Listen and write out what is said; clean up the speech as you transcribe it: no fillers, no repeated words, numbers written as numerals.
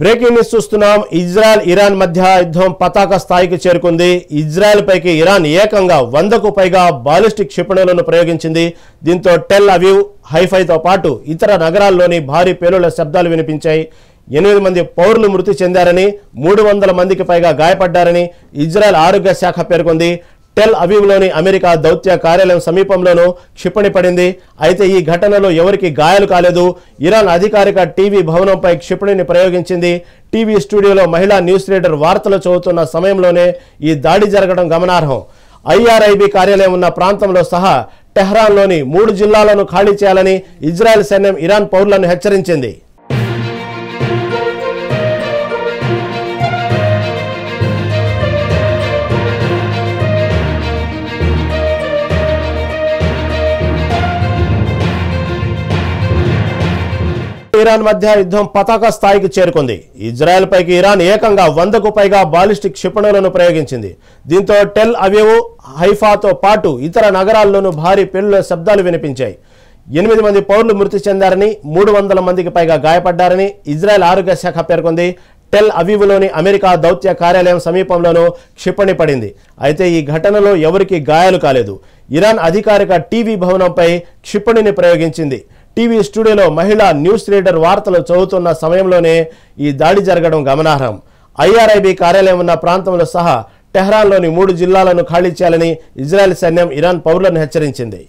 Breaking news చూస్తున్నాం. Israel Iran మధ్య యుద్ధం పతాక స్థాయికి చేరుకుంది. ఇజ్రాయెల్ పైకి ఇరాన్ ఏకంగా 100కు పైగా బాలిస్టిక్ క్షిపణులను ప్రయోగించింది. దీంతో టెల్ అవీవ్, హైఫాతో పాటు ఇతర నగరాల్లోని భారీ పేలుళ్ల శబ్దాలు వినిపించాయి. 8 మంది పౌరులు మృతి చెందారని, 300 మందికి పైగా గాయపడ్డారని ఇజ్రాయెల్ ఆరోగ్య శాఖ పేర్కొంది. టెల్ అవీవ్లోని అమెరికా దౌత్య కార్యాలయం సమీపంలోనూ క్షిపణి పడింది. అయితే ఈ ఘటనలో ఎవరికి గాయాలు కాలేదు. ఇరాన్ అధికారిక టీవీ భవనంపై క్షిపణిని ప్రయోగించింది. టీవీ స్టూడియోలో మహిళా న్యూస్ రీడర్ వార్తలు చదువుతున్న సమయంలోనే ఈ దాడి జరగడం గమనార్హం. IRIB కార్యాలయం ఉన్న ప్రాంతంలో సహా టెహ్రాన్లోని 3 జిల్లాలను ఖాళీ చేయాలని ఇజ్రాయెల్ సైన్యం ఇరాన్ పౌరులను హెచ్చరించింది. ఇరాన్ మధ్య యుద్ధం పతాక స్థాయికి చేరుకుంది. ఇజ్రాయెల్ పైకి ఇరాన్ ఏకంగా 100కు పైగా బాలిస్టిక్ క్షిపణులను ప్రయోగించింది. దీంతో టెల్ అవీవ్, హైఫాతో పాటు ఇతర నగరాల్లోనూ భారీ పేలుళ్ల శబ్దాలు వినిపించాయి. 8 మంది పౌరులు మృతి చెందారని, 300 మందికి పైగా గాయపడ్డారని ఇజ్రాయెల్ ఆరోగ్య శాఖ పేర్కొంది. టెల్ అవీవ్లోని అమెరికా దౌత్య కార్యాలయం సమీపంలోనూ క్షిపణి పడింది. అయితే ఈ ఘటనలో ఎవరికి గాయాలు కాలేదు. ఇరాన్ అధికారిక టీవీ భవనంపై క్షిపణిని ప్రయోగించింది. టీవీ స్టూడియోలో మహిళా న్యూస్ రీడర్ వార్తలు చదువుతున్న సమయంలోనే ఈ దాడి జరగడం గమనార్హం. IRIB కార్యాలయం ఉన్న ప్రాంతంలో సహా టెహ్రాన్లోని 3 జిల్లాలను ఖాళీ చేయాలని ఇజ్రాయెల్ సైన్యం ఇరాన్ పౌరులను హెచ్చరించింది.